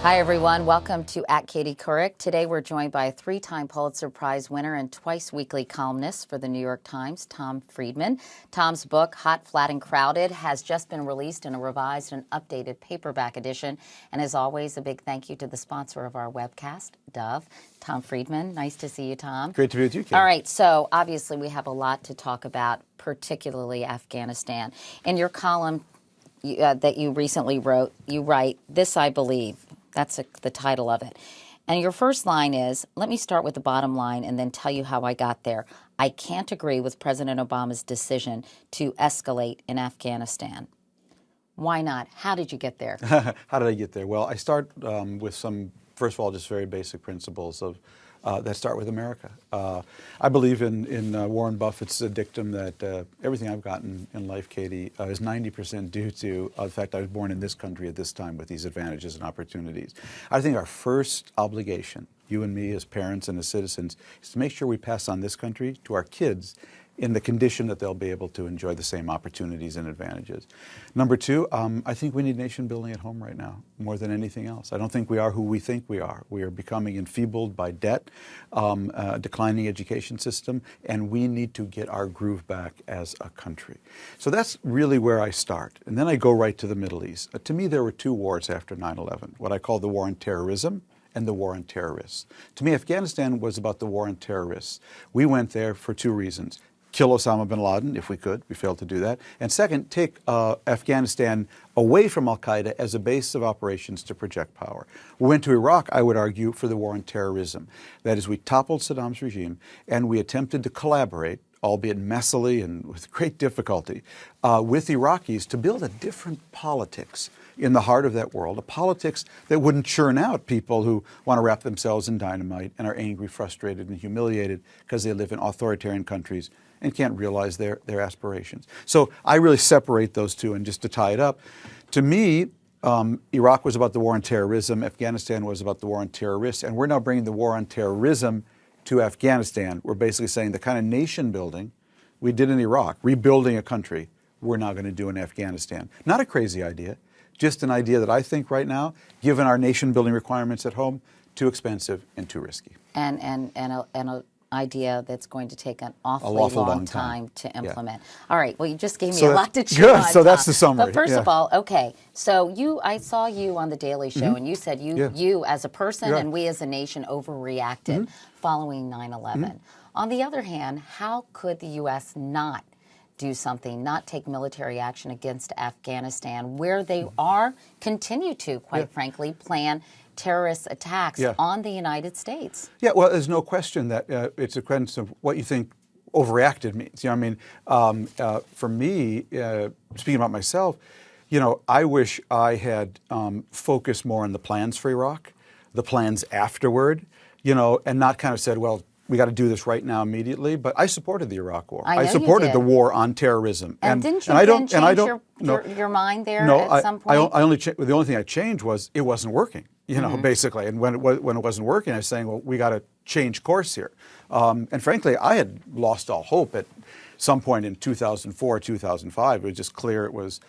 Hi, everyone. Welcome to Katie Couric. Today, we're joined by a three-time Pulitzer Prize winner and twice weekly columnist for the New York Times, Tom Friedman. Tom's book, Hot, Flat, and Crowded, has just been released in a revised and updated paperback edition. And as always, a big thank you to the sponsor of our webcast, Dove, Tom Friedman. Nice to see you, Tom. Great to be with you, Kate. All right. So, obviously, we have a lot to talk about, particularly Afghanistan. In your column that you recently wrote, you write, "This I believe." That's the title of it. And your first line is, let me start with the bottom line and then tell you how I got there. I can't agree with President Obama's decision to escalate in Afghanistan. Why not? How did you get there? How did I get there? Well, I start with some, first of all, just very basic principles of that start with America. I believe in Warren Buffett's dictum that everything I've gotten in life, Katie, is 90% due to the fact I was born in this country at this time with these advantages and opportunities. I think our first obligation, you and me as parents and as citizens, is to make sure we pass on this country to our kids in the condition that they'll be able to enjoy the same opportunities and advantages. Number two, I think we need nation building at home right now more than anything else. I don't think we are who we think we are. We are becoming enfeebled by debt, declining education system, and we need to get our groove back as a country. So that's really where I start. And then I go right to the Middle East. To me, there were two wars after 9/11, what I call the war on terrorism and the war on terrorists. To me, Afghanistan was about the war on terrorists. We went there for two reasons. Kill Osama bin Laden, if we could. We failed to do that. And second, take Afghanistan away from al-Qaeda as a base of operations to project power. We went to Iraq, I would argue, for the war on terrorism. That is, we toppled Saddam's regime, and we attempted to collaborate, albeit messily and with great difficulty, with Iraqis to build a different politics in the heart of that world, a politics that wouldn't churn out people who want to wrap themselves in dynamite and are angry, frustrated, and humiliated because they live in authoritarian countries and can't realize their aspirations. So I really separate those two. And just to tie it up, to me, Iraq was about the war on terrorism. Afghanistan was about the war on terrorists. And we're now bringing the war on terrorism to Afghanistan. We're basically saying the kind of nation building we did in Iraq, rebuilding a country, we're now going to do in Afghanistan. Not a crazy idea, just an idea that I think right now, given our nation building requirements at home, too expensive and too risky. And an idea that's going to take an awfully long time to implement. Yeah. All right. Well, you just gave me a lot to chew on. So that's the summary. But first of all, okay. So I saw you on the Daily Show, and you said you as a person and we as a nation overreacted following 9/11. On the other hand, how could the U.S. not do something, not take military action against Afghanistan, where they continue to, quite frankly, plan terrorist attacks on the United States? Yeah, well, there's no question that it's a question of what you think overreacted means. You know, I mean, for me, speaking about myself, you know, I wish I had focused more on the plans for Iraq, the plans afterward, you know, and not kind of said, well, we got to do this right now immediately. But I supported the Iraq War. I supported the war on terrorism. And didn't you then change your mind there at some point? The only thing I changed was it wasn't working. You know, basically, and when it wasn't working, I was saying, well, we got to change course here. And frankly, I had lost all hope at some point in 2004, 2005. It was just clear it was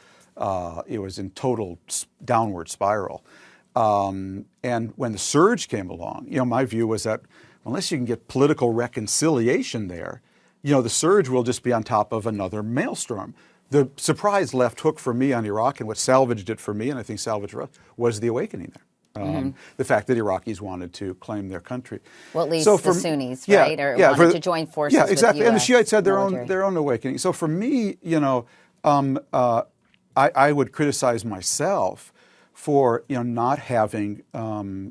in total downward spiral. And when the surge came along, you know, my view was that unless you can get political reconciliation there, you know, the surge will just be on top of another maelstrom. The surprise left hook for me on Iraq, and what salvaged it for me, and I think salvaged for us, was the awakening there. The fact that Iraqis wanted to claim their country. Well, at least the Sunnis, right? Or wanted to join forces with exactly. US And the Shiites had their military. own awakening. So for me, you know, I would criticize myself for, you know, not having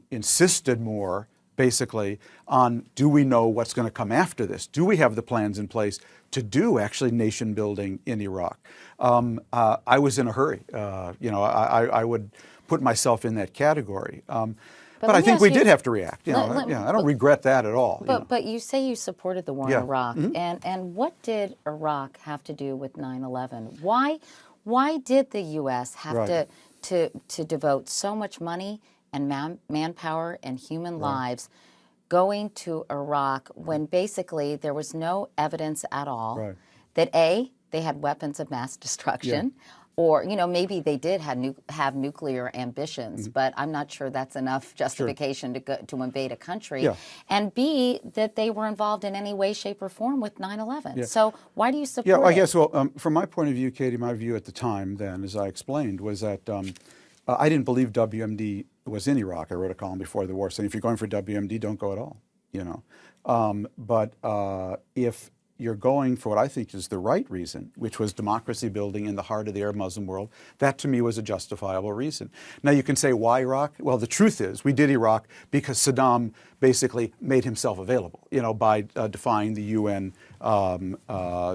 insisted more, basically, on do we know what's going to come after this? Do we have the plans in place to do actually nation building in Iraq? I was in a hurry. You know, I would put myself in that category. But I think we did have to react. You know, I don't regret that at all. But you say you supported the war in Iraq, and what did Iraq have to do with 9/11? Why did the U.S. have to devote so much money and manpower and human lives going to Iraq when basically there was no evidence at all that A, they had weapons of mass destruction, or, you know, maybe they did have nuclear ambitions, but I'm not sure that's enough justification to invade a country. Yeah. And B, that they were involved in any way, shape, or form with 9/11. Yeah. So why do you support Yeah, well, I it? guess, well, from my point of view, Katie, my view at the time then, as I explained, was that I didn't believe WMD was in Iraq. I wrote a column before the war saying, if you're going for WMD, don't go at all, you know. But if you're going for what I think is the right reason, which was democracy building in the heart of the Arab Muslim world, that to me was a justifiable reason. Now you can say, why Iraq? Well, the truth is we did Iraq because Saddam basically made himself available, you know, by defying the UN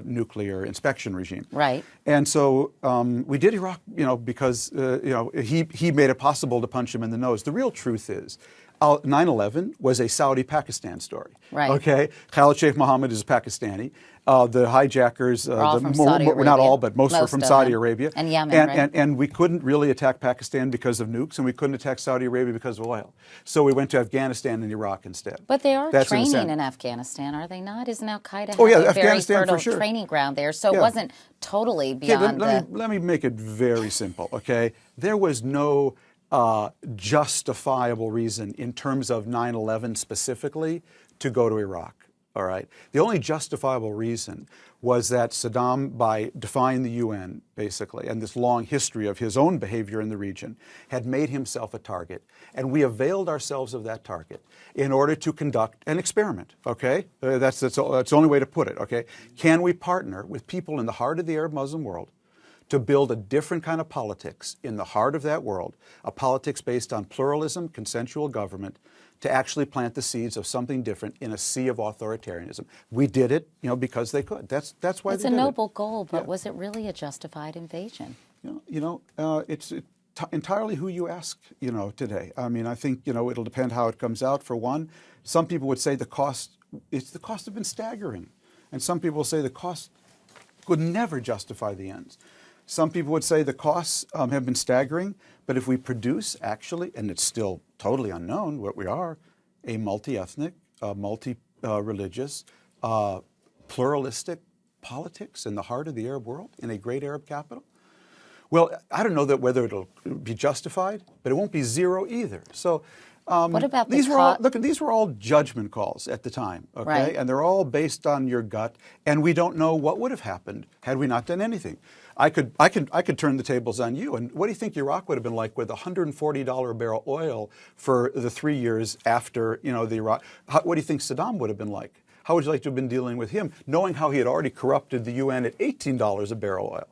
nuclear inspection regime. Right. And so we did Iraq, you know, because you know, he made it possible to punch him in the nose. The real truth is 9/11 was a Saudi-Pakistan story. Right. Okay. Khalid Sheikh Mohammed is Pakistani. The hijackers, all from Saudi Arabia. not all, but most were from Saudi them. Arabia. And Yemen, and we couldn't really attack Pakistan because of nukes, and we couldn't attack Saudi Arabia because of oil. So we went to Afghanistan and Iraq instead. But they are That's training in Afghanistan, are they not? Isn't Al-Qaeda Oh, yeah, having a very Afghanistan fertile for sure. training ground there? So Yeah. it wasn't totally beyond Let me make it very simple, okay? There was no justifiable reason in terms of 9/11 specifically to go to Iraq, all right? The only justifiable reason was that Saddam, by defying the UN, basically, and this long history of his own behavior in the region, had made himself a target. And we availed ourselves of that target in order to conduct an experiment, okay? That's the only way to put it, okay? Can we partner with people in the heart of the Arab Muslim world to build a different kind of politics in the heart of that world, a politics based on pluralism, consensual government, to actually plant the seeds of something different in a sea of authoritarianism? We did it, you know, because they could. That's why It's they a did it. noble goal, but Yeah. was it really a justified invasion? It's entirely who you ask, you know, today. I mean, I think, you know, it'll depend how it comes out. For one, some people would say the cost have been staggering. And some people will say the cost would never justify the ends. Some people would say the costs have been staggering, but if we produce actually, and it's still totally unknown what we are, a multi-ethnic, multi-religious, pluralistic politics in the heart of the Arab world, in a great Arab capital, well, I don't know that whether it'll be justified, but it won't be zero either. So What about these were all judgment calls at the time, okay? Right. And they're all based on your gut, and we don't know what would have happened had we not done anything. I could turn the tables on you. And what do you think Iraq would have been like with $140 a barrel oil for the 3 years after, you know, the Iraq? What do you think Saddam would have been like? How would you like to have been dealing with him, knowing how he had already corrupted the UN at $18 a barrel oil?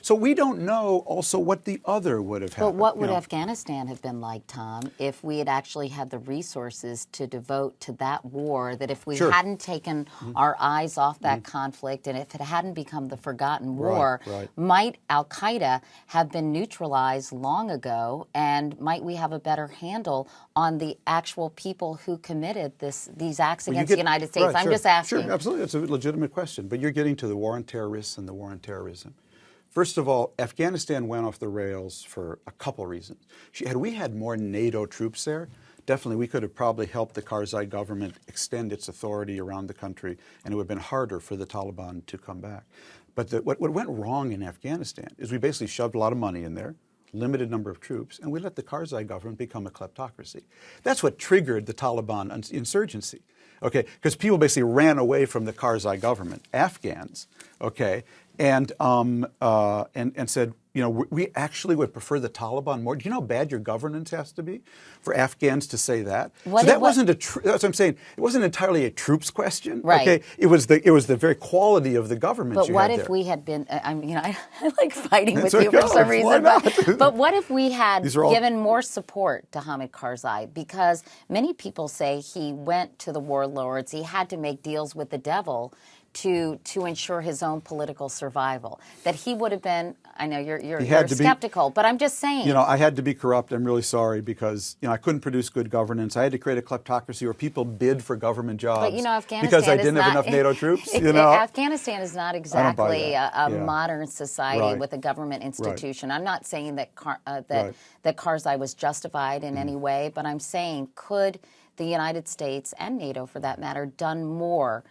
So we don't know also what the other would have happened. But what would you know? Afghanistan have been like, Tom, if we had actually had the resources to devote to that war, that if we Sure. hadn't taken our eyes off that conflict and if it hadn't become the forgotten war, right. might Al-Qaeda have been neutralized long ago, and might we have a better handle on the actual people who committed these acts against the United States? Right, I'm sure, just asking. Sure, absolutely. It's a legitimate question. But you're getting to the war on terrorists and the war on terrorism. First of all, Afghanistan went off the rails for a couple reasons. Had we had more NATO troops there, definitely we could have probably helped the Karzai government extend its authority around the country, and it would have been harder for the Taliban to come back. But what went wrong in Afghanistan is we basically shoved a lot of money in there, limited number of troops, and we let the Karzai government become a kleptocracy. That's what triggered the Taliban insurgency. Okay, because people basically ran away from the Karzai government, Afghans, okay, and said, you know, we actually would prefer the Taliban more. Do you know how bad your governance has to be for Afghans to say that? Wasn't that's what I'm saying. It wasn't entirely a troops question. Right. Okay, it was the very quality of the government. But what if we had been? I mean, I like fighting with you for some reason. But what if we had given more support to Hamid Karzai? Because many people say he went to the warlords. He had to make deals with the devil to ensure his own political survival. That he would have been. I know you're skeptical, but I'm just saying. You know, I had to be corrupt. I'm really sorry because, you know, I couldn't produce good governance. I had to create a kleptocracy where people bid for government jobs. But, you know, Afghanistan because I didn't have enough NATO troops. You know, Afghanistan is not exactly a modern society with a government institution. I'm not saying that that Karzai was justified in any way, but I'm saying, could the United States and NATO, for that matter, done more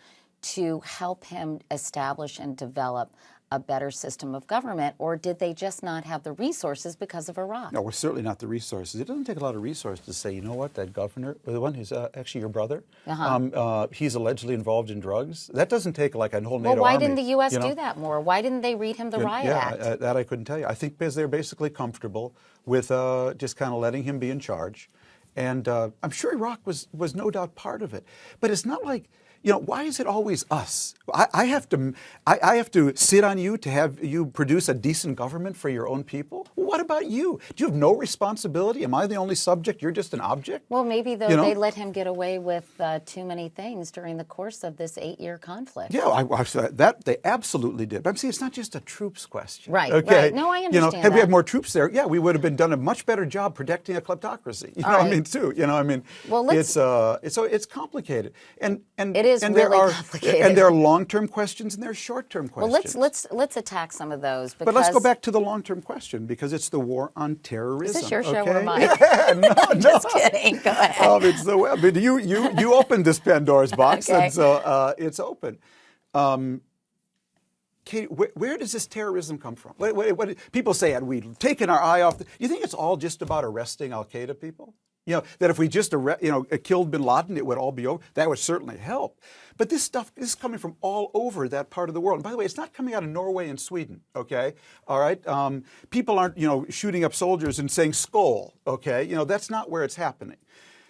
to help him establish and develop a better system of government, or did they just not have the resources because of Iraq? No, we're certainly not the resources. It doesn't take a lot of resources to say, you know what, that governor, the one who's actually your brother, he's allegedly involved in drugs. That doesn't take like a whole NATO army. Well, why didn't the U.S. do that more? Why didn't they read him the riot act? That I couldn't tell you. I think because they're basically comfortable with just kind of letting him be in charge. And I'm sure Iraq was no doubt part of it. But it's not like, you know, why is it always us? I have to sit on you to have you produce a decent government for your own people? Well, what about you? Do you have no responsibility? Am I the only subject? You're just an object? Well, maybe though they let him get away with too many things during the course of this 8-year conflict. Yeah, that they absolutely did. But I'm saying it's not just a troops question. Right, okay? right. No, I understand You know, had that. we had more troops there, yeah, we would have done a much better job protecting a kleptocracy. You know what I mean, too? You know, I mean, well, it's complicated. And it is really complicated. And there are long-term questions and there are short-term questions. Well, let's attack some of those. Because but let's go back to the long-term question because it's the war on terrorism. Is this your show or mine? Yeah, no, I'm just kidding. Go ahead. It's the web. But you opened this Pandora's box, Okay. and so it's open. Katie, where does this terrorism come from? What people say, had we taken our eye off? You think it's all just about arresting Al Qaeda people? You know, that if we just killed bin Laden, it would all be over. That would certainly help. But this stuff is coming from all over that part of the world. And by the way, it's not coming out of Norway and Sweden, okay? All right? People aren't, shooting up soldiers and saying Skål, okay? That's not where it's happening.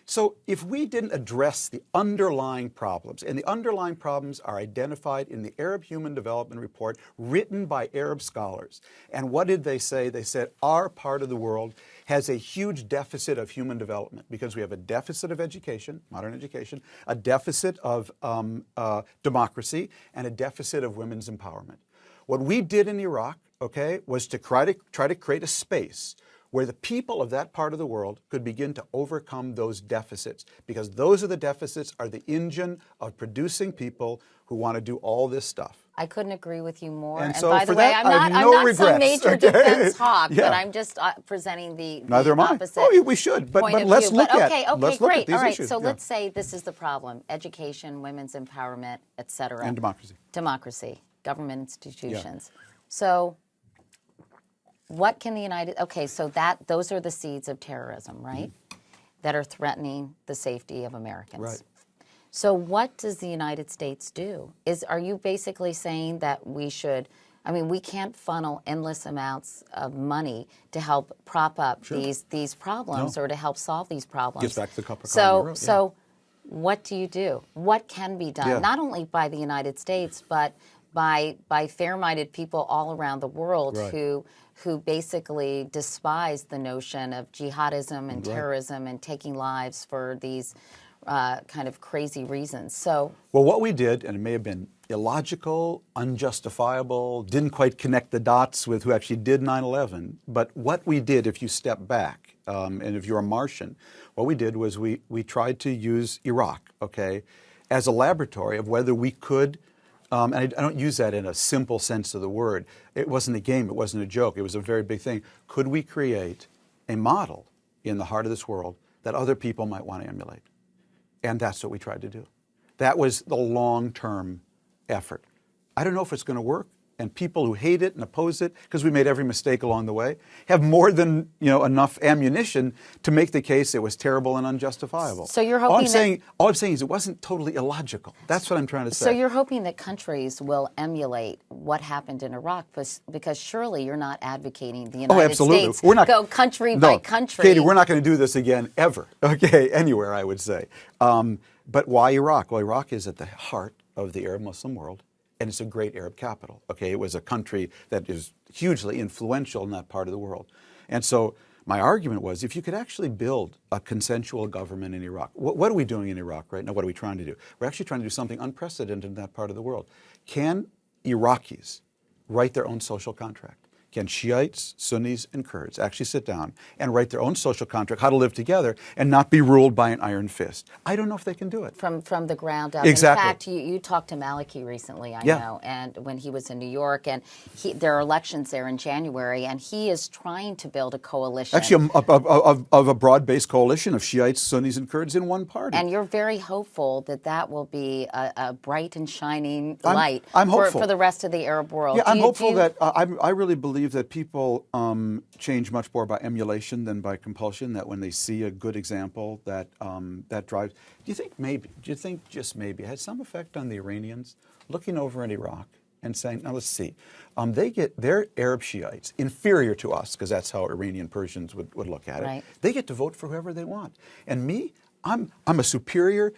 So if we didn't address the underlying problems, and the underlying problems are identified in the Arab Human Development Report written by Arab scholars. And what did they say? They said our part of the world has a huge deficit of human development because we have a deficit of education, modern education, a deficit of democracy, and a deficit of women's empowerment. What we did in Iraq, okay, was to try to create a space where the people of that part of the world could begin to overcome those deficits, because those are the deficits are the engine of producing people who want to do all this stuff. I couldn't agree with you more. And And so by for the way, that, I'm I not, have no I'm not regrets, some major okay? defense hawk, Yeah. but I'm just presenting the Neither am I. opposite Oh, we should, but point of let's view. look But at okay, let's look great. at these All right, issues. so Yeah. let's say this is the problem: education, women's empowerment, et cetera. And democracy. Democracy, government institutions. Yeah. So what can the United... Okay, so those are the seeds of terrorism, right? Mm-hmm. That are threatening the safety of Americans. Right. So what does the United States do? Are you basically saying that we should... I mean, we can't funnel endless amounts of money to help prop up these problems or to help solve these problems. Gets back to the copper column road, So what do you do? What can be done? Yeah. Not only by the United States, but by fair-minded people all around the world who basically despise the notion of jihadism and terrorism and taking lives for these kind of crazy reasons. So, well, what we did, and it may have been illogical, unjustifiable, didn't quite connect the dots with who actually did 9/11, but what we did, if you step back, and if you're a Martian, what we did was we tried to use Iraq, okay, as a laboratory of whether we could, and I don't use that in a simple sense of the word. It wasn't a game. It wasn't a joke. It was a very big thing. Could we create a model in the heart of this world that other people might want to emulate? And that's what we tried to do. That was the long-term effort. I don't know if it's going to work, and people who hate it and oppose it, because we made every mistake along the way, have more than enough ammunition to make the case it was terrible and unjustifiable. So you're hoping all I'm saying is it wasn't totally illogical. That's what I'm trying to say. So you're hoping that countries will emulate what happened in Iraq, because surely you're not advocating the United States go country by country. Katie, we're not going to do this again ever. Okay, anywhere I would say. But why Iraq? Well, Iraq is at the heart of the Arab Muslim world. And it's a great Arab capital. Okay, it was a country that is hugely influential in that part of the world. And so my argument was, if you could actually build a consensual government in Iraq, what are we doing in Iraq right now? What are we trying to do? We're actually trying to do something unprecedented in that part of the world. Can Iraqis write their own social contract? can Shiites, Sunnis, and Kurds actually sit down and write their own social contract, how to live together, and not be ruled by an iron fist? I don't know if they can do it. From the ground up. Exactly. In fact, you talked to Maliki recently, I Yeah. know, and when he was in New York, and there are elections there in January, and he is trying to build a coalition. Actually, of a broad-based coalition of Shiites, Sunnis, and Kurds in one party. And you're very hopeful that that will be a bright and shining light I'm hopeful. for the rest of the Arab world. Yeah, I'm hopeful that I really believe that people change much more by emulation than by compulsion. That when they see a good example, that that drives. Do you think maybe? Do you think just maybe it had some effect on the Iranians looking over in Iraq and saying, "Now let's see, they're Arab Shiites, inferior to us, because that's how Iranian Persians would look at it. Right. They get to vote for whoever they want, and me, I'm a superior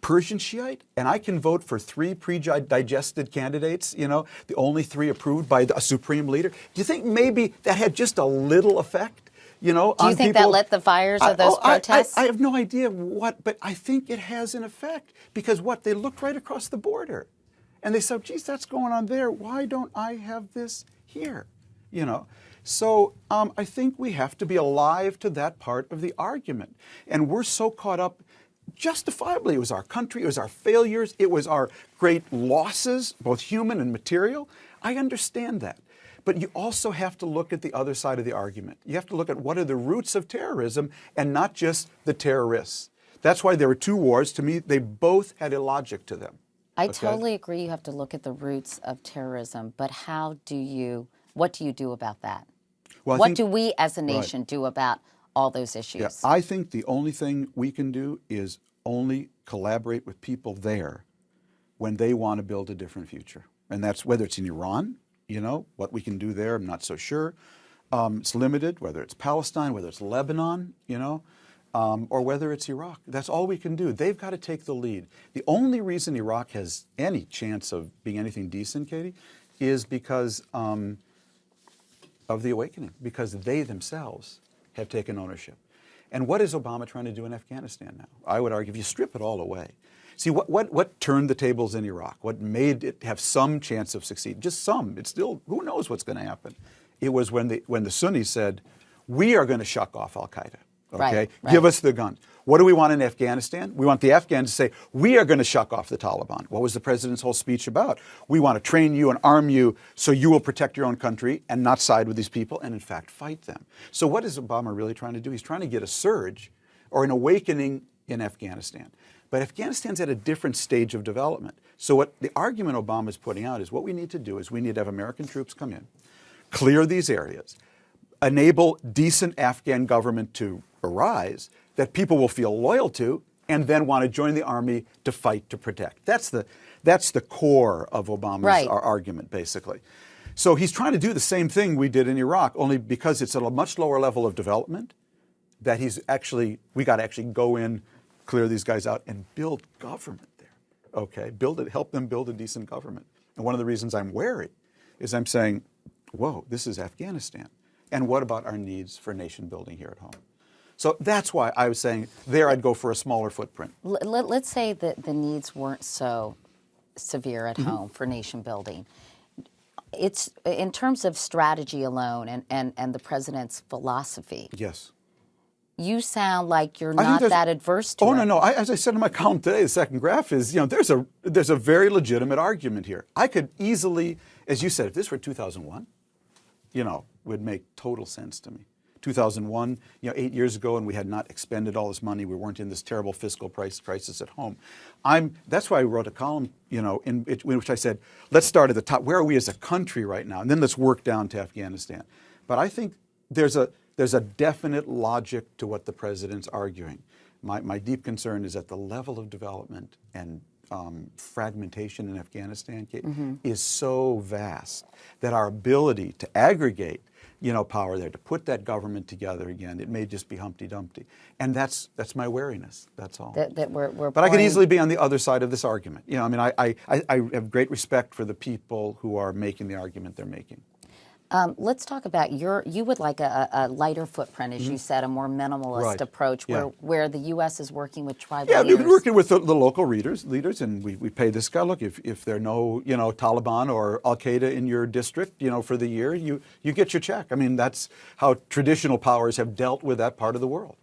Persian Shiite, and I can vote for 3 pre-digested candidates, you know, the only 3 approved by a supreme leader." Do you think maybe that had just a little effect, you know, Do you on think people? that lit the fires of those protests? I have no idea what, but I think it has an effect, because they looked right across the border, and they said, geez, that's going on there. Why don't I have this here, you know? So I think we have to be alive to that part of the argument, and we're so caught up. Justifiably, it was our country, it was our failures, it was our great losses, both human and material. I understand that. But you also have to look at the other side of the argument. You have to look at what are the roots of terrorism and not just the terrorists. That's why there were 2 wars. To me, they both had a logic to them. I totally agree you have to look at the roots of terrorism, but what do you do about that? Well, what do we as a nation do about all those issues? Yeah, I think the only thing we can do is only collaborate with people there when they want to build a different future. And that's whether it's in Iran, you know, what we can do there, I'm not so sure. It's limited, whether it's Palestine, whether it's Lebanon, you know, or whether it's Iraq. That's all we can do. They've got to take the lead. The only reason Iraq has any chance of being anything decent, Katie, is because of the awakening, because they themselves have taken ownership. And what is Obama trying to do in Afghanistan now? I would argue if you strip it all away. See, what turned the tables in Iraq? What made it have some chance of succeeding? Just some. It's still, who knows what's going to happen? It was when the Sunnis said, we are going to shuck off al-Qaeda. Okay? Right. Give us the guns. What do we want in Afghanistan? We want the Afghans to say, we are going to shuck off the Taliban. What was the president's whole speech about? We want to train you and arm you so you will protect your own country and not side with these people and, in fact, fight them. So what is Obama really trying to do? He's trying to get a surge or an awakening in Afghanistan. But Afghanistan's at a different stage of development. So what the argument Obama's putting out is what we need to do is we need to have American troops come in, clear these areas, enable decent Afghan government to arise that people will feel loyal to and then want to join the army to fight to protect. That's the core of Obama's argument, basically. So he's trying to do the same thing we did in Iraq, only because it's at a much lower level of development that we got to actually go in, clear these guys out, and build government there. Okay, help them build a decent government. And one of the reasons I'm wary is I'm saying, whoa, this is Afghanistan. And what about our needs for nation building here at home? So that's why I was saying there I'd go for a smaller footprint. Let's say that the needs weren't so severe at home for nation building. It's in terms of strategy alone and the president's philosophy. Yes. You sound like you're not that adverse to it. Oh, no. As I said in my column today, the second graph is, there's a very legitimate argument here. I could easily, as you said, if this were 2001, would make total sense to me. 2001, 8 years ago, and we had not expended all this money. We weren't in this terrible fiscal crisis at home. That's why I wrote a column, in which I said, let's start at the top. Where are we as a country right now? And then let's work down to Afghanistan. But I think there's a definite logic to what the president's arguing. My deep concern is that the level of development and fragmentation in Afghanistan is so vast that our ability to aggregate power there, to put that government together again, it may just be Humpty Dumpty. And that's my wariness, that's all. But I could easily be on the other side of this argument. I have great respect for the people who are making the argument they're making. Let's talk about you would like a lighter footprint, as you said, a more minimalist Right. approach Yeah. where the U.S. is working with tribal Yeah, leaders. we've been working with the local leaders, and we pay this guy. Look, if there are no Taliban or Al Qaeda in your district, for the year, you get your check. I mean, that's how traditional powers have dealt with that part of the world,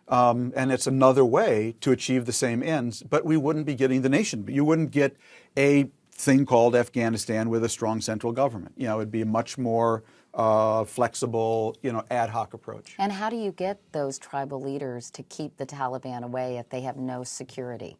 and it's another way to achieve the same ends. But we wouldn't be getting the nation. You wouldn't get a thing called Afghanistan with a strong central government. It'd be a much more flexible, ad hoc approach. And how do you get those tribal leaders to keep the Taliban away if they have no security?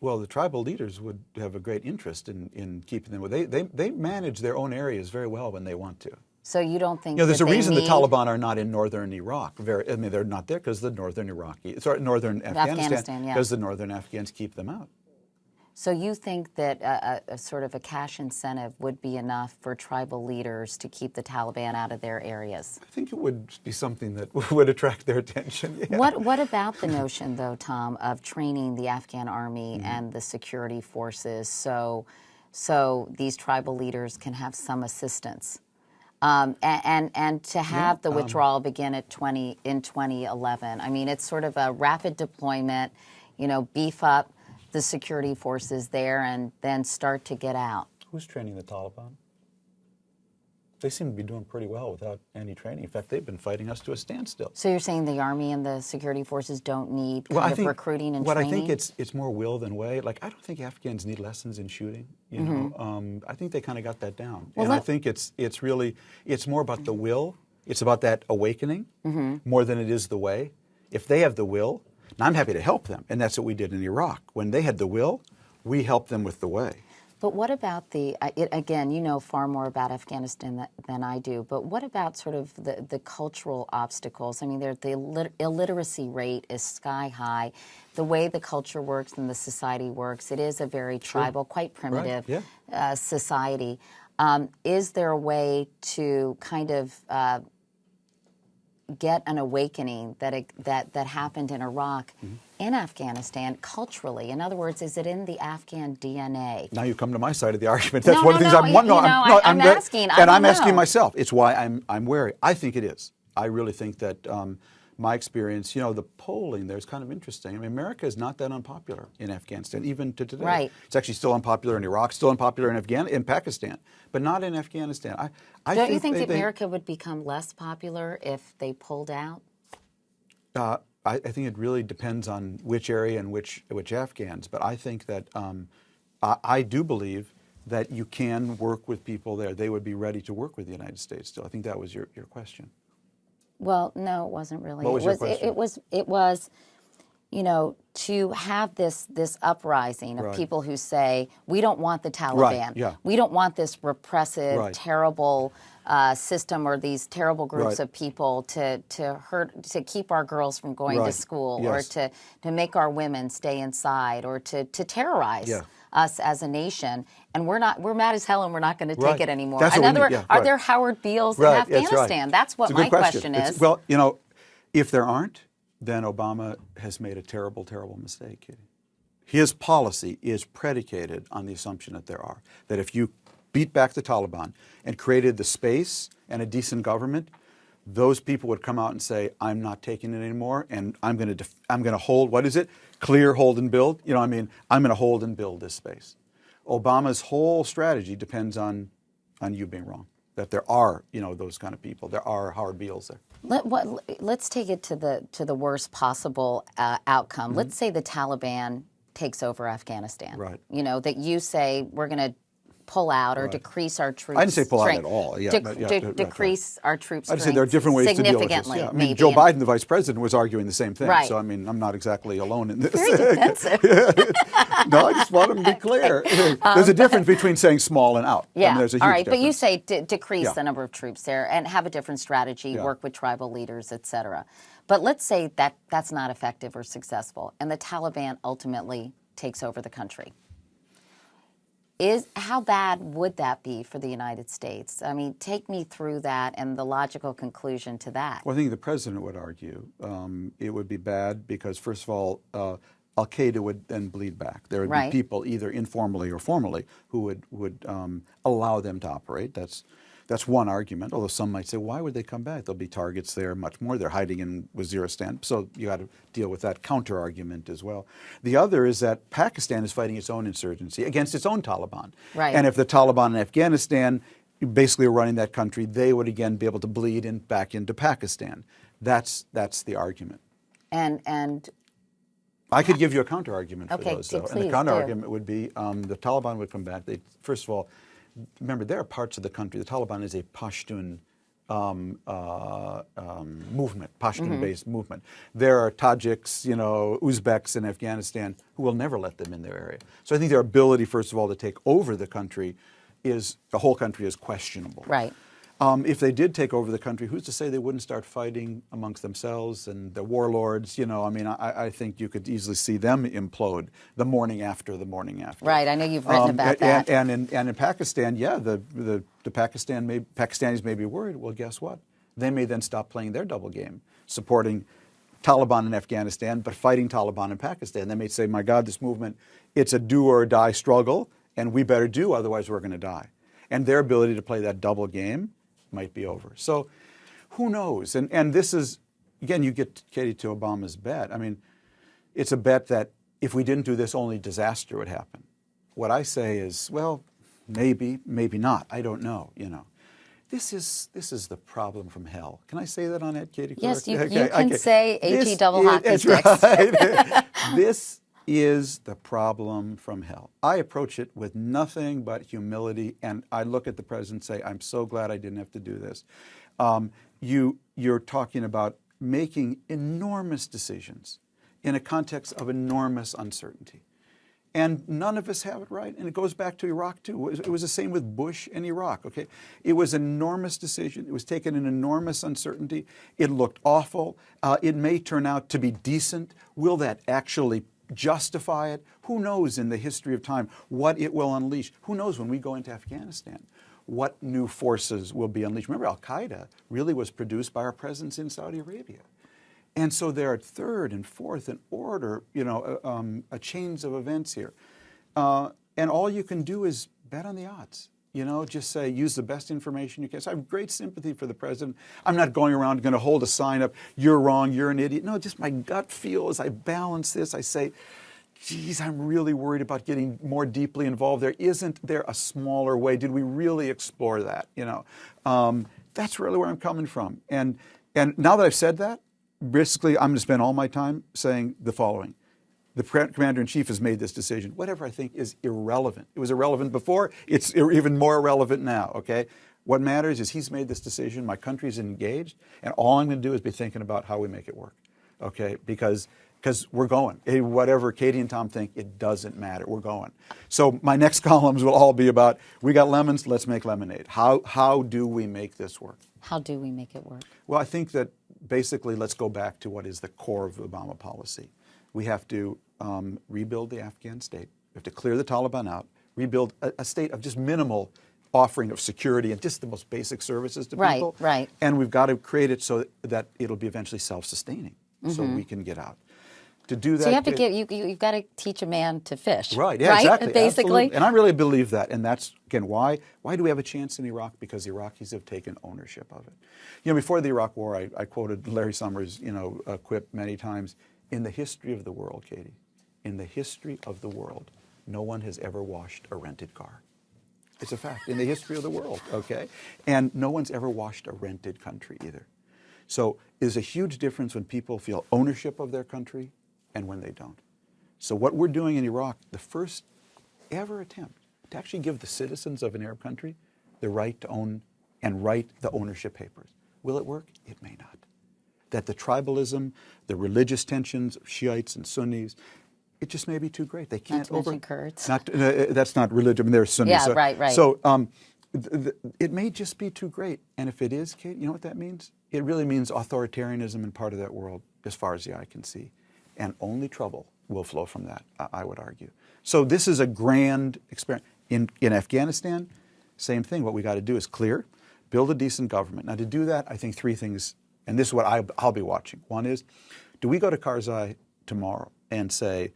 Well, the tribal leaders would have a great interest in keeping them. They manage their own areas very well when they want to. So you don't think there's that a reason need... the Taliban are not in northern Iraq. They're not there because the northern northern Afghanistan, because the northern Afghans keep them out. So you think that a sort of a cash incentive would be enough for tribal leaders to keep the Taliban out of their areas? I think it would be something that would attract their attention. Yeah. What about the notion, though, Tom, of training the Afghan army and the security forces so these tribal leaders can have some assistance? And to have the withdrawal begin in 2011. I mean, it's sort of a rapid deployment, beef up the security forces there and then start to get out. Who's training the Taliban? They seem to be doing pretty well without any training. In fact, they've been fighting us to a standstill. So you're saying the army and the security forces don't need kind of recruiting and training? I think it's more will than way. Like, I don't think Afghans need lessons in shooting. I think they kind of got that down. Well, and I think it's more about the will. It's about that awakening more than it is the way. If they have the will, and I'm happy to help them, and that's what we did in Iraq. When they had the will, we helped them with the way. But what about again, you know far more about Afghanistan than I do, but what about sort of the cultural obstacles? I mean, the illiteracy rate is sky high. The way the culture works and the society works, it is a very tribal, quite primitive society. Is there a way to kind of get an awakening that happened in Iraq, in Afghanistan, culturally? In other words, is it in the Afghan DNA? Now you come to my side of the argument. That's one of the things I'm asking. And I'm asking myself. It's why I'm wary. I think it is. I really think that my experience, the polling there is kind of interesting. I mean, America is not that unpopular in Afghanistan, even to today. Right. It's actually still unpopular in Iraq, still unpopular in Pakistan, but not in Afghanistan. Don't you think America would become less popular if they pulled out? I think it really depends on which area and which Afghans. But I think that I do believe that you can work with people there. They would be ready to work with the United States still. I think that was your question. Well, no, it wasn't really. What was your question? It was, to have this uprising of people who say, we don't want the Taliban. Right, yeah. We don't want this repressive, Right. terrible system or these terrible groups of people to keep our girls from going to school, Yes. or to make our women stay inside, or to terrorize us as a nation. And we're mad as hell, and we're not going to take it anymore. That's In other words, are there Howard Beals in Afghanistan? That's what my question is. Well, if there aren't, then Obama has made a terrible, terrible mistake, Katie. His policy is predicated on the assumption that there are. That if you beat back the Taliban and created the space and a decent government, those people would come out and say, I'm not taking it anymore, and I'm going to hold, what is it? Clear, hold, and build. I'm going to hold and build this space. Obama's whole strategy depends on you being wrong. That there are, those kind of people. There are Howard Beals there. Let's take it to the worst possible outcome. Let's say the Taliban takes over Afghanistan. Right. That you say we're going to pull out or decrease our troops. I didn't say pull out at all. Decrease our troops. I'd say there are different ways to deal with this. Yeah. I mean, Joe Biden, the vice president, was arguing the same thing. Right. So I mean, I'm not exactly alone in this. Very defensive. No, I just want to be clear. There's a difference between saying small and out. Yeah. I mean, there's a huge all right, difference. but you say decrease the number of troops there and have a different strategy, work with tribal leaders, et cetera. But let's say that's not effective or successful, and the Taliban ultimately takes over the country. How bad would that be for the United States? I mean, take me through that and the logical conclusion to that. Well, I think the president would argue it would be bad because, first of all, Al Qaeda would then bleed back. There would be people, either informally or formally, who would allow them to operate. That's That's one argument, although some might say, why would they come back? There'll be targets there, much more. They're hiding in Waziristan. So you got to deal with that counter-argument as well. The other is that Pakistan is fighting its own insurgency against its own Taliban. Right. And if the Taliban in Afghanistan basically are running that country, they would again be able to bleed back into Pakistan. That's the argument. And I could give you a counter-argument for okay, those, though. please And the do. counter-argument would be the Taliban would come back. First of all, remember, there are parts of the country, the Taliban is a Pashtun movement, Pashtun-based movement. There are Tajiks, Uzbeks in Afghanistan who will never let them in their area. So I think their ability, first of all, to take over the country the whole country is questionable. right. If they did take over the country, who's to say they wouldn't start fighting amongst themselves and the warlords? I think you could easily see them implode the morning after. Right. I know you've written about that. And in Pakistan, yeah, the Pakistanis may be worried. Well, guess what? They may then stop playing their double game, supporting Taliban in Afghanistan, but fighting Taliban in Pakistan. They may say, my God, this movement, it's a do or die struggle, and we better do, otherwise we're going to die. And their ability to play that double game might be over. So who knows? And this is, again, you get, Katie, to Obama's bet. I mean, it's a bet that if we didn't do this, only disaster would happen. What I say is, well, maybe, maybe not. I don't know, This is the problem from hell. Can I say that on it, Katie? Yes, you Okay, can say HE double hockey that's sticks. right. This is the problem from hell. I approach it with nothing but humility, and I look at the president and say, I'm so glad I didn't have to do this. You're talking about making enormous decisions in a context of enormous uncertainty. And none of us have it right. And it goes back to Iraq, too. It was the same with Bush and Iraq, okay? It was an enormous decision. It was taken in enormous uncertainty. It looked awful. It may turn out to be decent. Will that actually justify it? Who knows in the history of time what it will unleash? Who knows when we go into Afghanistan what new forces will be unleashed? Remember, Al-Qaeda really was produced by our presence in Saudi Arabia. And so there are third and fourth in order, a chains of events here. And all you can do is bet on the odds. Just say, use the best information you can. So I have great sympathy for the president. I'm not going around going to hold a sign up, you're wrong, you're an idiot. No, just my gut feel as I balance this, I say, geez, I'm really worried about getting more deeply involved there. Isn't there a smaller way? Did we really explore that? That's really where I'm coming from. And now that I've said that, basically, I'm going to spend all my time saying the following. The commander-in-chief has made this decision. Whatever I think is irrelevant. It was irrelevant before. It's even more irrelevant now, okay? What matters is he's made this decision. My country's engaged. And all I'm going to do is be thinking about how we make it work, okay? Because we're going. Whatever Katie and Tom think, it doesn't matter. We're going. So my next columns will all be about, we got lemons, let's make lemonade. How do we make this work? How do we make it work? Well, I think that basically let's go back to what is the core of Obama policy. We have to rebuild the Afghan state. We have to clear the Taliban out, rebuild a state of just minimal offering of security and just the most basic services to people. Right. And we've got to create it so that it'll be eventually self-sustaining, so we can get out. To do that, so you have to you've got to teach a man to fish. Right, yeah, right? exactly. Basically. Absolutely. And I really believe that. And that's, again, why do we have a chance in Iraq? Because the Iraqis have taken ownership of it. Before the Iraq War, I quoted Larry Summers, quip many times, in the history of the world, Katie, in the history of the world, no one has ever washed a rented car. It's a fact, in the history of the world, okay? And no one's ever washed a rented country either. So there's a huge difference when people feel ownership of their country and when they don't. So what we're doing in Iraq, the first ever attempt to actually give the citizens of an Arab country the right to own and write the ownership papers. Will it work? It may not. That the tribalism, the religious tensions of Shiites and Sunnis, it just may be too great. They can't Not to mention Kurds. That's not religion. I mean, they're Sunnis. Yeah, right. So it may just be too great. And if it is, Kate, you know what that means? It really means authoritarianism in part of that world as far as the eye can see. And only trouble will flow from that, I would argue. So this is a grand experiment. In Afghanistan, same thing. What we got to do is clear, build a decent government. Now to do that, I think three things, and this is what I'll be watching. One is, do we go to Karzai tomorrow and say,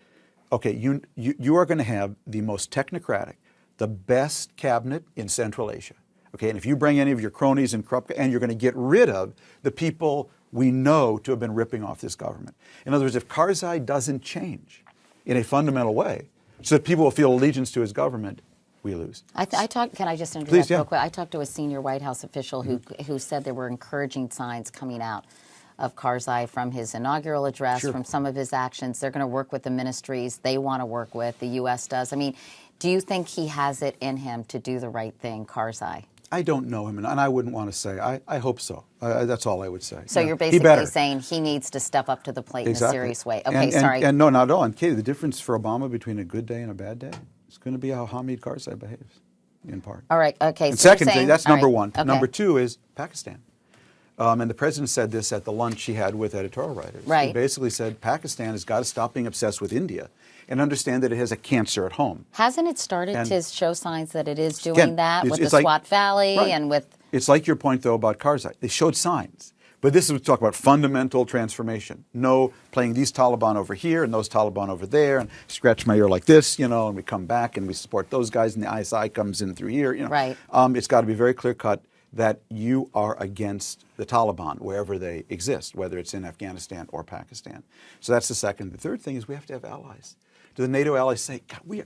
okay, you are going to have the most technocratic, the best cabinet in Central Asia. Okay, and if you bring any of your cronies and corrupt, and you're going to get rid of the people we know to have been ripping off this government. In other words, if Karzai doesn't change in a fundamental way, so that people will feel allegiance to his government, we lose. Can I just interrupt Please, yeah. real quick? I talked to a senior White House official who said there were encouraging signs coming out of Karzai from his inaugural address, Sure. from some of his actions. They're going to work with the ministries they want to work with, the U.S. does. I mean, do you think he has it in him to do the right thing, Karzai? I don't know him, and I wouldn't want to say. I hope so. That's all I would say. So you're basically saying he needs to step up to the plate in a serious way. Okay, sorry. And no, not at all. And Katie, the difference for Obama between a good day and a bad day is going to be how Hamid Karzai behaves, in part. All right, okay. And so second thing, that's number one. Okay. Number two is Pakistan. And the president said this at the lunch he had with editorial writers. Right. He basically said Pakistan has got to stop being obsessed with India and understand that it has a cancer at home. Hasn't it started to show signs that it is doing Again, that with the like, Swat Valley right. and with... It's like your point, though, about Karzai. They showed signs. But this is what we talk about fundamental transformation. No playing these Taliban over here and those Taliban over there and scratch my ear like this, you know, and we come back and we support those guys and the ISI comes in through here. You know. Right. It's got to be very clear-cut that you are against the Taliban wherever they exist, whether it's in Afghanistan or Pakistan. So that's the second. The third thing is we have to have allies. Do the NATO allies say, God, we're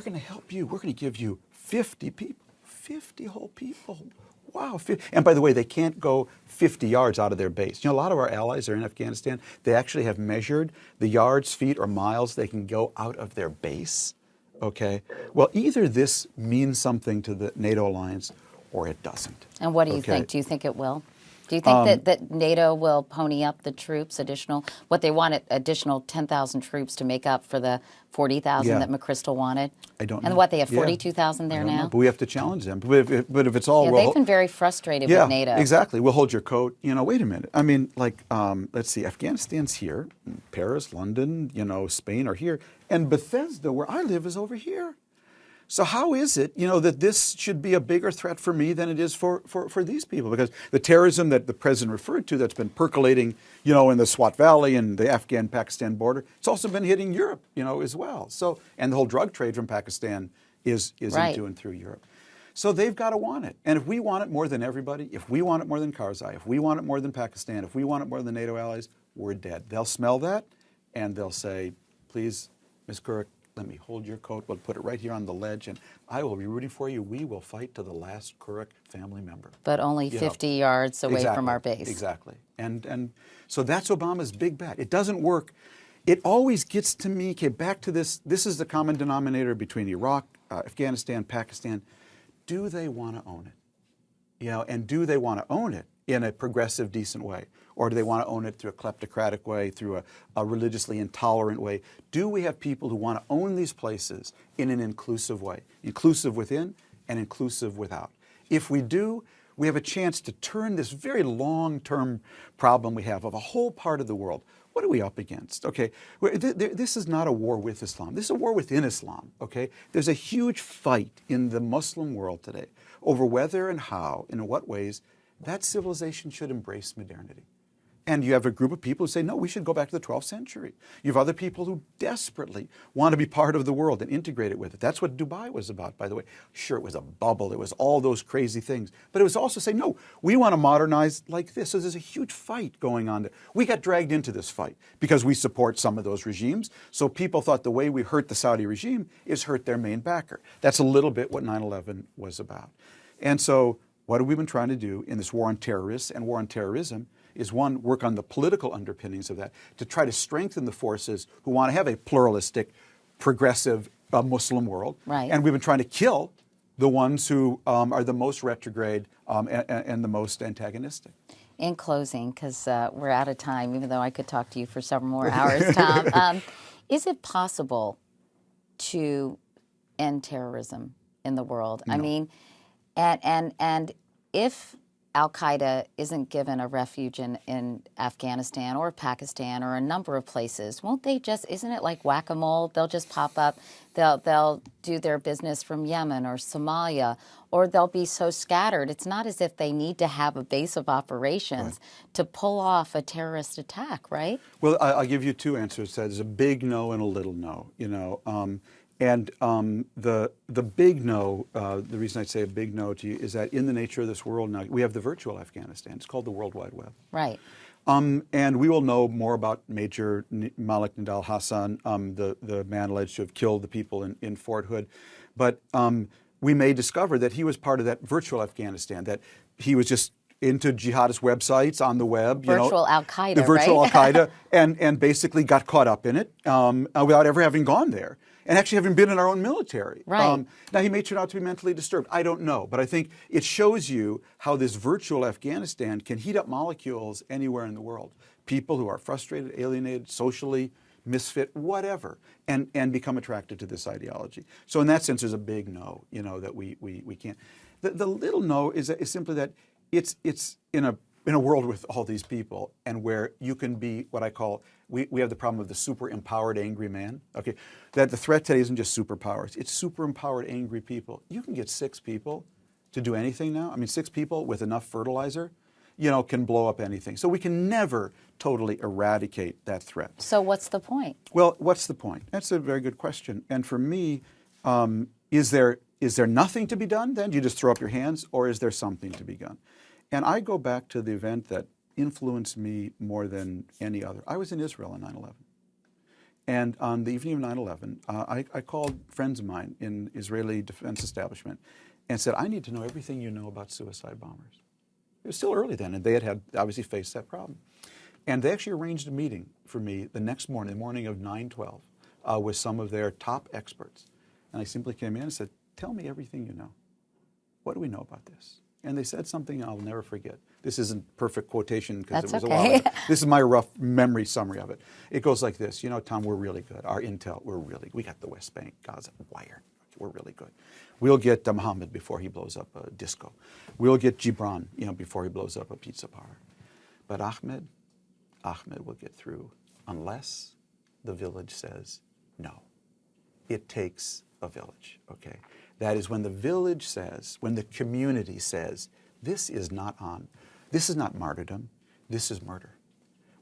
going to help you. We're going to give you 50 people, 50 whole people. Wow. And by the way, they can't go 50 yards out of their base. You know, a lot of our allies are in Afghanistan. They actually have measured the yards, feet, or miles they can go out of their base. Okay? Well, either this means something to the NATO alliance or it doesn't. And what do you think? Do you think it will? Do you think that NATO will pony up the troops, what they wanted, additional 10,000 troops to make up for the 40,000 that McChrystal wanted? I don't know. And what, they have 42,000 there now? But we have to challenge them. But if it's all... they've been very frustrated with NATO. Yeah, exactly. We'll hold your coat. You know, wait a minute. I mean, like, let's see, Afghanistan's here. Paris, London, you know, Spain are here. And Bethesda, where I live, is over here. So how is it, you know, that this should be a bigger threat for me than it is for these people? Because the terrorism that the president referred to that's been percolating, you know, in the Swat Valley and the Afghan-Pakistan border, it's also been hitting Europe, you know, as well. So, and the whole drug trade from Pakistan is right. into and through Europe. So they've got to want it. And if we want it more than everybody, if we want it more than Karzai, if we want it more than Pakistan, if we want it more than NATO allies, we're dead. They'll smell that and they'll say, please, Ms. Couric, let me hold your coat. We'll put it right here on the ledge, and I will be rooting for you. We will fight to the last Couric family member. But only 50 yards away from our base. Exactly. And so that's Obama's big bet. It doesn't work. It always gets to me, okay, back to this. This is the common denominator between Iraq, Afghanistan, Pakistan. Do they want to own it? You know, and do they want to own it in a progressive, decent way? Or do they want to own it through a kleptocratic way, through a religiously intolerant way? Do we have people who want to own these places in an inclusive way, inclusive within and inclusive without? If we do, we have a chance to turn this very long-term problem we have of a whole part of the world. What are we up against? Okay, this is not a war with Islam. This is a war within Islam, okay? There's a huge fight in the Muslim world today over whether and how, and in what ways, that civilization should embrace modernity. And you have a group of people who say, no, we should go back to the 12th century. You have other people who desperately want to be part of the world and integrate it with it. That's what Dubai was about, by the way. Sure, it was a bubble. It was all those crazy things. But it was also saying, no, we want to modernize like this. So there's a huge fight going on there. We got dragged into this fight because we support some of those regimes. So people thought the way we hurt the Saudi regime is hurt their main backer. That's a little bit what 9/11 was about. And so what have we been trying to do in this war on terrorists and war on terrorism is, one, work on the political underpinnings of that, to try to strengthen the forces who want to have a pluralistic, progressive Muslim world. Right. And we've been trying to kill the ones who are the most retrograde and the most antagonistic. In closing, because we're out of time, even though I could talk to you for several more hours, Tom, is it possible to end terrorism in the world? No. I mean, and if Al-Qaeda isn't given a refuge in Afghanistan or Pakistan or a number of places, won't they just, isn't it like whack-a-mole? They'll just pop up, they'll do their business from Yemen or Somalia, or they'll be so scattered. It's not as if they need to have a base of operations to pull off a terrorist attack, right? Well, I'll give you two answers. There's a big no and a little no, you know. And the big no, the reason I'd say a big no to you is that in the nature of this world now, we have the virtual Afghanistan. It's called the World Wide Web. Right. And we will know more about Major Malik Nidal Hassan, the man alleged to have killed the people in Fort Hood. But we may discover that he was part of that virtual Afghanistan, that he was just into jihadist websites on the web. Virtual Al-Qaeda, the virtual right? Al-Qaeda, and basically got caught up in it without ever having gone there. And actually having been in our own military. Right. Now, he may turn out to be mentally disturbed. I don't know. But I think it shows you how this virtual Afghanistan can heat up molecules anywhere in the world. People who are frustrated, alienated, socially misfit, whatever, and become attracted to this ideology. So in that sense, there's a big no, that we can't. The little no is simply that it's in a world with all these people and where you can be what I call, we have the problem of the super empowered angry man. Okay, that the threat today isn't just superpowers, it's super empowered angry people. You can get 6 people to do anything now. I mean, 6 people with enough fertilizer, can blow up anything. So we can never totally eradicate that threat. So what's the point? Well, what's the point? That's a very good question. And for me, is there nothing to be done then? Do you just throw up your hands, or is there something to be done? And I go back to the event that influenced me more than any other. I was in Israel on 9/11. And on the evening of 9/11, I called friends of mine in Israeli defense establishment and said, I need to know everything you know about suicide bombers. It was still early then, and they had obviously faced that problem. And they actually arranged a meeting for me the next morning, the morning of 9/12, with some of their top experts. And I simply came in and said, tell me everything you know. What do we know about this? And they said something I'll never forget. This isn't perfect quotation because it was a while ago. This is my rough memory summary of it. It goes like this. Tom, we're really good. Our intel, we got the West Bank, Gaza, wired. We're really good. We'll get Muhammad before he blows up a disco. We'll get Gibran, before he blows up a pizza parlor. But Ahmed will get through unless the village says no. It takes a village, okay? That is when the village says, when the community says, this is not martyrdom, this is murder.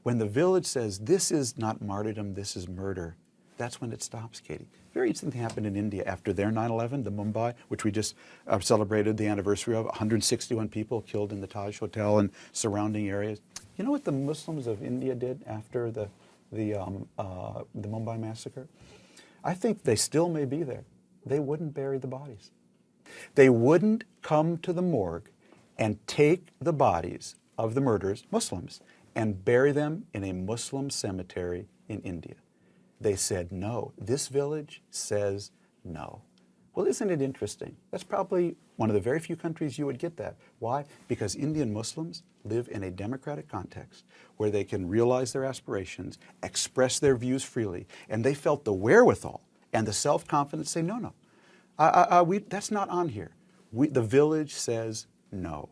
When the village says, this is not martyrdom, this is murder, that's when it stops, Katie. Very interesting thing happened in India after their 9/11, the Mumbai, which we just celebrated the anniversary of, 161 people killed in the Taj Hotel and surrounding areas. You know what the Muslims of India did after the Mumbai massacre? I think they still may be there. They wouldn't bury the bodies. They wouldn't come to the morgue and take the bodies of the murderers, Muslims, and bury them in a Muslim cemetery in India. They said no. This village says no. Well, isn't it interesting? That's probably one of the very few countries you would get that. Why? Because Indian Muslims live in a democratic context where they can realize their aspirations, express their views freely, and they felt the wherewithal and the self-confidence say, no, that's not on here. The village says no.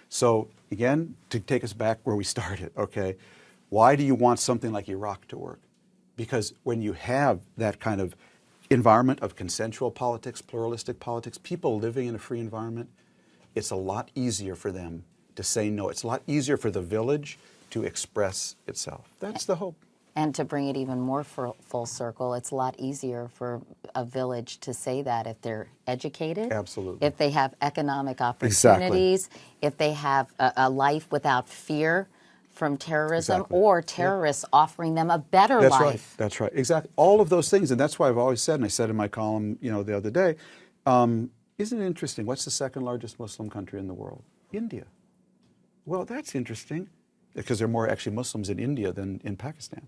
So again, to take us back where we started, okay, why do you want something like Iraq to work? Because when you have that kind of environment of consensual politics, pluralistic politics, people living in a free environment, it's a lot easier for them to say no. It's a lot easier for the village to express itself. That's the hope. And to bring it even more full circle, it's a lot easier for a village to say that if they're educated. Absolutely. If they have economic opportunities, exactly. If they have a life without fear from terrorism, exactly. or terrorists offering them a better life. Right. That's right. Exactly. All of those things. And that's why I've always said, and I said in my column, the other day, isn't it interesting? What's the second largest Muslim country in the world? India. Well, that's interesting because there are more actually Muslims in India than in Pakistan.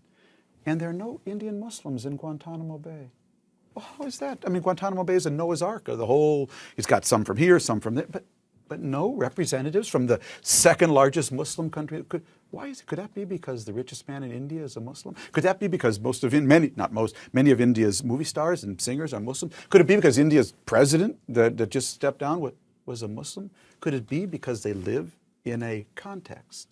And there are no Indian Muslims in Guantanamo Bay. Well, how is that? I mean, Guantanamo Bay is a Noah's Ark of the whole, it's got some from here, some from there, but no representatives from the second largest Muslim country. Why is it? Could that be because the richest man in India is a Muslim? Could that be because many of India's movie stars and singers are Muslim? Could it be because India's president that just stepped down was a Muslim? Could it be because they live in a context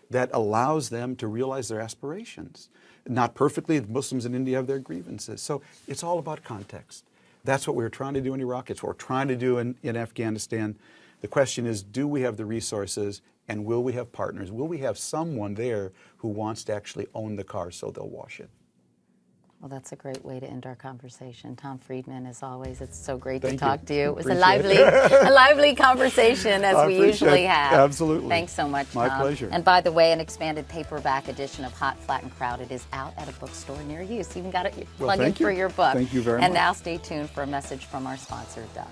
that allows them to realize their aspirations? Not perfectly, the Muslims in India have their grievances. So it's all about context. That's what we were trying to do in Iraq. It's what we're trying to do in Afghanistan. The question is, do we have the resources, and will we have partners? Will we have someone there who wants to actually own the car so they'll wash it? Well, that's a great way to end our conversation. Tom Friedman, as always, it's so great to Thank talk you. to you. It was a Appreciate lively conversation, as I we appreciate usually it. have. Absolutely. Thanks so much, Tom. My pleasure. And by the way, an expanded paperback edition of Hot, Flat, and Crowded is out at a bookstore near you. So you even got to plug in thank you. for your book. Thank you very And much. now stay tuned for a message from our sponsor, Doug.